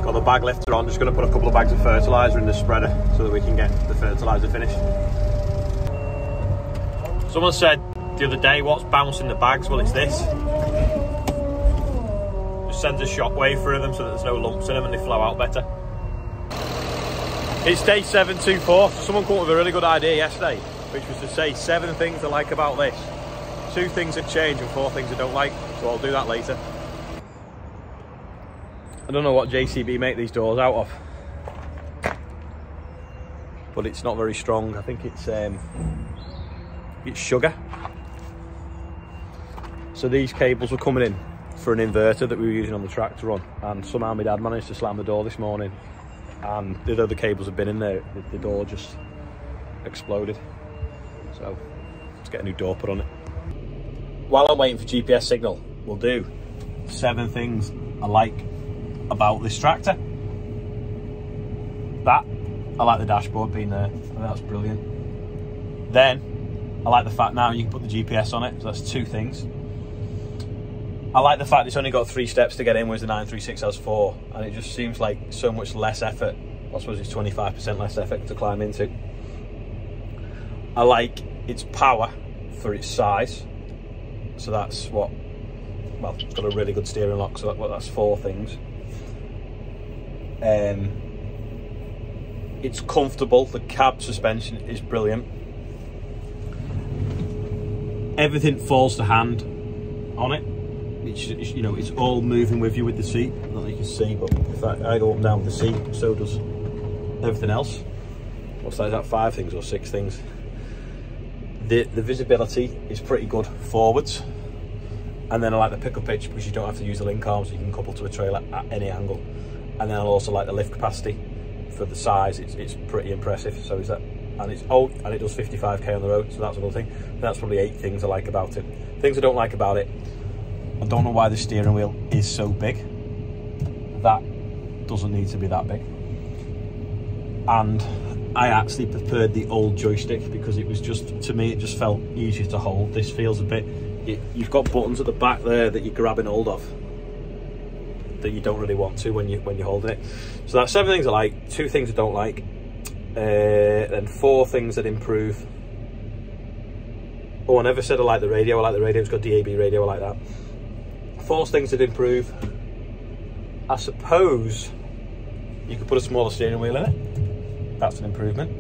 Got the bag lifter on, just going to put a couple of bags of fertiliser in the spreader so that we can get the fertiliser finished. Someone said the other day, what's bouncing the bags? Well, it's this. Just sends a shockwave through them so that there's no lumps in them and they flow out better. It's day 724. Someone came up with a really good idea yesterday, which was to say 7 things I like about this, 2 things that change and 4 things I don't like. So I'll do that later. I don't know what JCB make these doors out of, but it's not very strong. I think it's sugar. So these cables were coming in for an inverter that we were using on the tractor on, and somehow my dad managed to slam the door this morning, and although the cables have been in there, the door just exploded. So let's get a new door put on it. While I'm waiting for GPS signal, we'll do 7 things I like about this tractor. That, I like the dashboard being there. I think that's brilliant. Then I like the fact now you can put the GPS on it, so that's 2 things. I like the fact it's only got 3 steps to get in, whereas the 936 has 4, and it just seems like so much less effort. I suppose it's 25% less effort to climb into. I like its power for its size, so that's what, well, it's got a really good steering lock, so that's 4 things. It's comfortable, the cab suspension is brilliant. Everything falls to hand on it. It's, you know, it's all moving with you with the seat. I don't know if you can see, but if I go up and down with the seat, so does everything else. What's that? Is that 5 things or 6 things? The visibility is pretty good forwards, and then I like the pickle pitch because you don't have to use the link arm, so you can couple to a trailer at any angle. And then I also like the lift capacity for the size. It's pretty impressive. So is that, and it's old, and it does 55k on the road, so that's another thing. That's probably 8 things I like about it. Things I don't like about it: I don't know why the steering wheel is so big. That doesn't need to be that big. And I actually preferred the old joystick because it was just, to me, it just felt easier to hold. This feels a bit, you've got buttons at the back there that you're grabbing hold of that you don't really want to when you're holding it. So that's 7 things I like, 2 things I don't like, and 4 things that improve. Oh, I never said I like the radio. I like the radio. It's got DAB radio. I like that. 4 things that improve. I suppose you could put a smaller steering wheel in it. That's an improvement.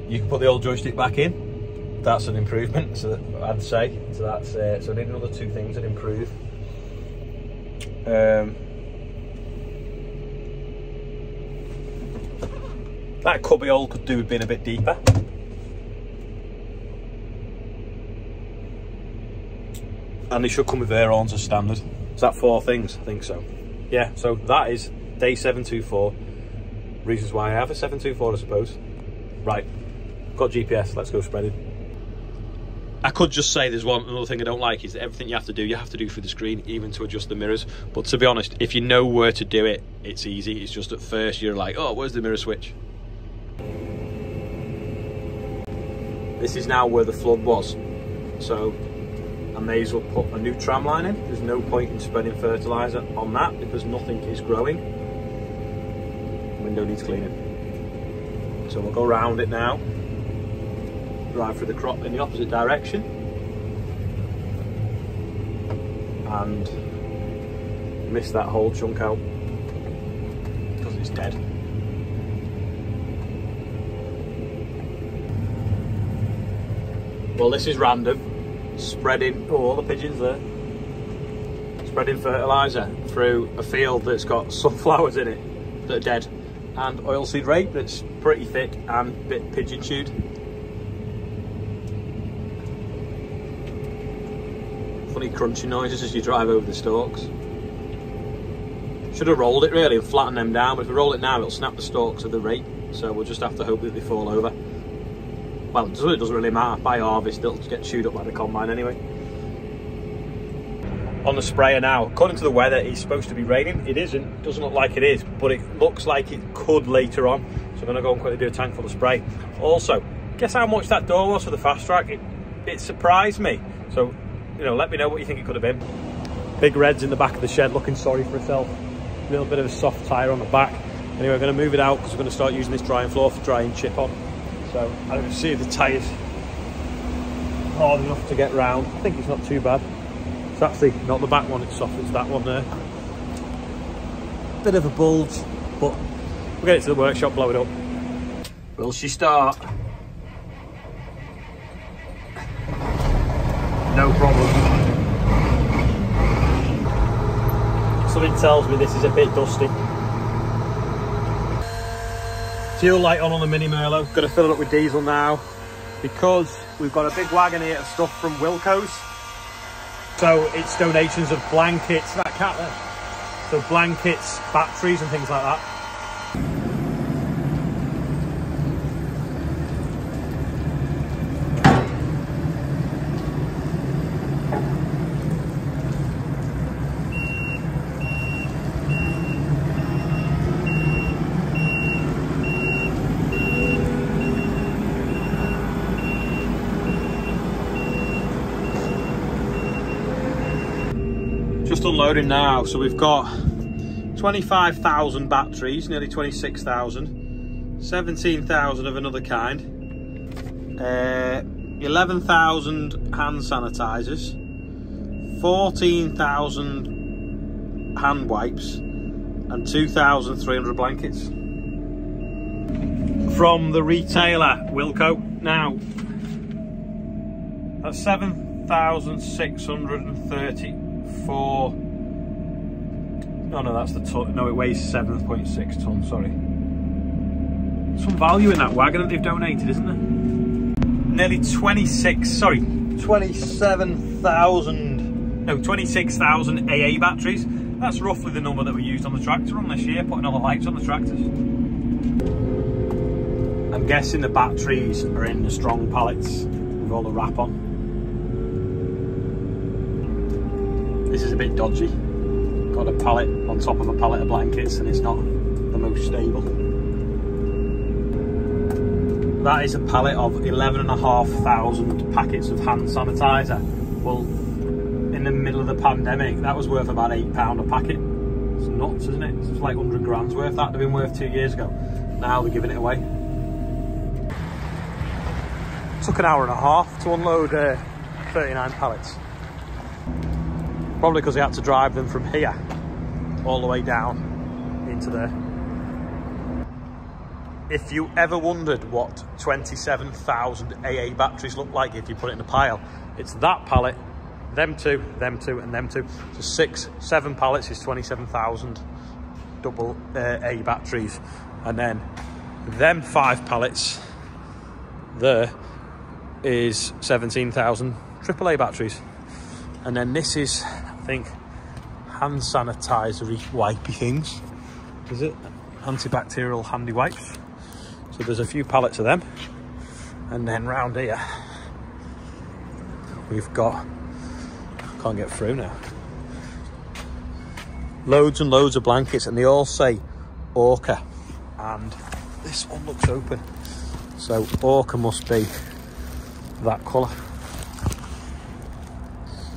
You can put the old joystick back in. That's an improvement. So that, I'd say. So that's so I need another 2 things that improve. That cubbyhole could do with being a bit deeper. And they should come with air ons as standard. Is that 4 things? I think so. Yeah, so that is day 724. Reasons why I have a 724, I suppose. Right, got GPS, let's go spreading. I could just say there's another thing I don't like is that everything you have to do through the screen, even to adjust the mirrors. But to be honest, if you know where to do it, it's easy. It's just at first you're like, oh, where's the mirror switch? This is now where the flood was. So I may as well put a new tram line in. There's no point in spreading fertiliser on that because nothing is growing. Window needs cleaning. So we'll go around it now. Drive through the crop in the opposite direction. And miss that whole chunk out because it's dead. Well, this is random. Spreading, oh, all the pigeons there. Spreading fertiliser through a field that's got sunflowers in it that are dead, and oilseed rape that's pretty thick and a bit pigeon chewed. Funny crunching noises as you drive over the stalks. Should have rolled it really and flattened them down, but if we roll it now it'll snap the stalks of the rape, so we'll just have to hope that they fall over. Well, it doesn't really matter. By harvest, they'll get chewed up by the combine anyway. On the sprayer now, according to the weather, it's supposed to be raining. It isn't. It doesn't look like it is, but it looks like it could later on. So I'm going to go and quickly do a tank full of spray. Also, guess how much that door was for the Fastrac? It surprised me. So, you know, let me know what you think it could have been. Big Red's in the back of the shed looking sorry for herself. a little bit of a soft tyre on the back. Anyway, we're going to move it out because we're going to start using this drying floor for drying chip on. So I don't see if the tyre's hard enough to get round. I think it's not too bad. It's actually not the back one, it's soft, it's that one there. Bit of a bulge, but we'll get it to the workshop, blow it up. Will she start? No problem. Something tells me this is a bit dusty. Fuel light on the Mini Merlo. Got to fill it up with diesel now because we've got a big wagon here of stuff from Wilko's. So it's donations of blankets, that cat there. So blankets, batteries and things like that. Just unloading now, so we've got 25,000 batteries, nearly 26,000, 17,000 of another kind, 11,000 hand sanitizers, 14,000 hand wipes, and 2,300 blankets. From the retailer Wilko. Now, that's 7,634. Oh no, that's the ton. No, it weighs 7.6 tons, sorry. Some value in that wagon that they've donated, isn't there? Nearly 26,000 AA batteries. That's roughly the number that we used on the tractor on this year, putting all the lights on the tractors. I'm guessing the batteries are in the strong pallets with all the wrap on. This is a bit dodgy. Got a pallet on top of a pallet of blankets and it's not the most stable. That is a pallet of 11,500 packets of hand sanitizer. Well, in the middle of the pandemic, that was worth about £8 a packet. It's nuts, isn't it? It's like 100 grand's worth. That'd have been worth 2 years ago. Now they're giving it away. Took an hour and a half to unload 39 pallets. Probably because he had to drive them from here all the way down into there. If you ever wondered what 27,000 AA batteries look like if you put it in a pile, it's that pallet, them two, and them two. So 7 pallets is 27,000 double A batteries. And then them 5 pallets there is 17,000 AAA batteries. And then this is, I think, hand sanitizer-y wipey things. Is it? Antibacterial handy wipes. So there's a few pallets of them. And then round here, we've got, can't get through now, loads and loads of blankets, and they all say Orca. And this one looks open. So Orca must be that colour.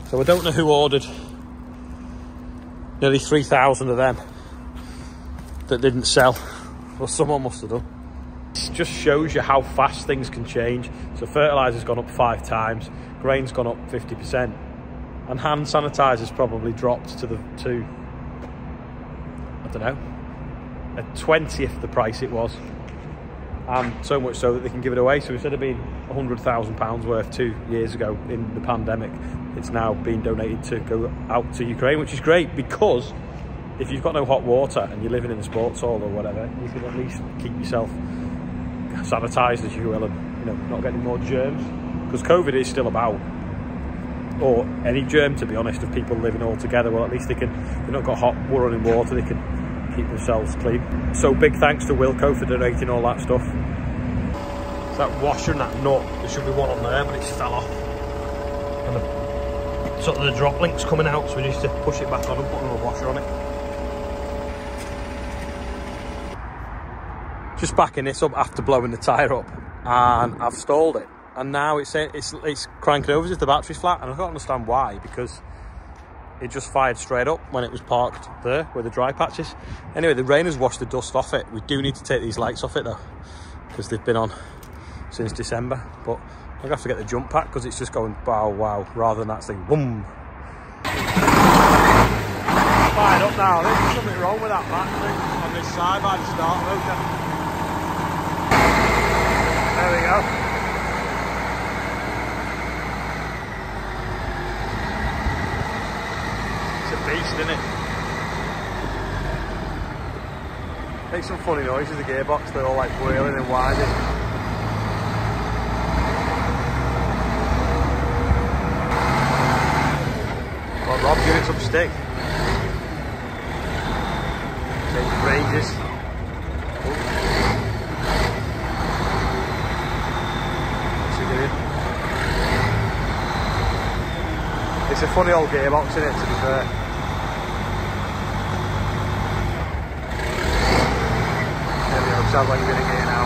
So I don't know who ordered nearly 3,000 of them that didn't sell. Well, someone must have done. It just shows you how fast things can change. So fertiliser's gone up 5 times, grain's gone up 50%, and hand sanitizer's probably dropped to I don't know, a 20th the price it was. And so much so that they can give it away. So instead of being £100,000 worth 2 years ago in the pandemic, it's now being donated to go out to Ukraine, which is great, because if you've got no hot water and you're living in a sports hall or whatever, you can at least keep yourself sanitised, as you will, and not getting more germs, because COVID is still about, or any germ, to be honest, of people living all together. Well, at least they've not got hot running water, they can keep themselves clean. So big thanks to Wilko for donating all that stuff. It's that washer and that nut, there should be one on there, but it's fell off, and sort of the drop link's coming out, so we need to push it back on and put another washer on it. Just backing this up after blowing the tyre up, and I've stalled it, and now it's cranking over as if the battery's flat, and I can't understand why, because it just fired straight up when it was parked there where the dry patch is. Anyway, the rain has washed the dust off it. We do need to take these lights off it though, because they've been on since December. But I'm gonna have to get the jump pack because it's just going bow wow rather than that thing boom. Fired up now. There's something wrong with that battery on this side by the start motor. There we go. Beast, isn't it? Makes some funny noises, the gearbox, they're all like whirling and winding. Well, Rob's giving some stick. Change ranges. What's he doing? It's a funny old gearbox, isn't it, to be fair? Sounds like you're going to get now.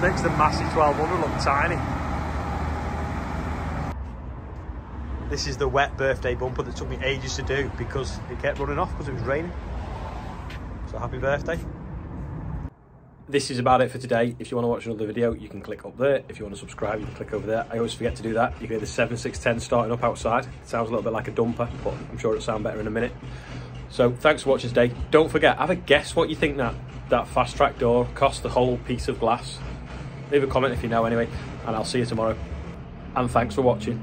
Makes the massive 1200 look tiny. This is the wet birthday bumper that took me ages to do because it kept running off because it was raining. So happy birthday. This is about it for today. If you want to watch another video, you can click up there. If you want to subscribe, you can click over there. I always forget to do that. You can hear the 7610 starting up outside. It sounds a little bit like a dumper, but I'm sure it'll sound better in a minute. So thanks for watching today. Don't forget, have a guess what you think that Fastrac door cost, the whole piece of glass. Leave a comment if you know anyway, and I'll see you tomorrow. And thanks for watching.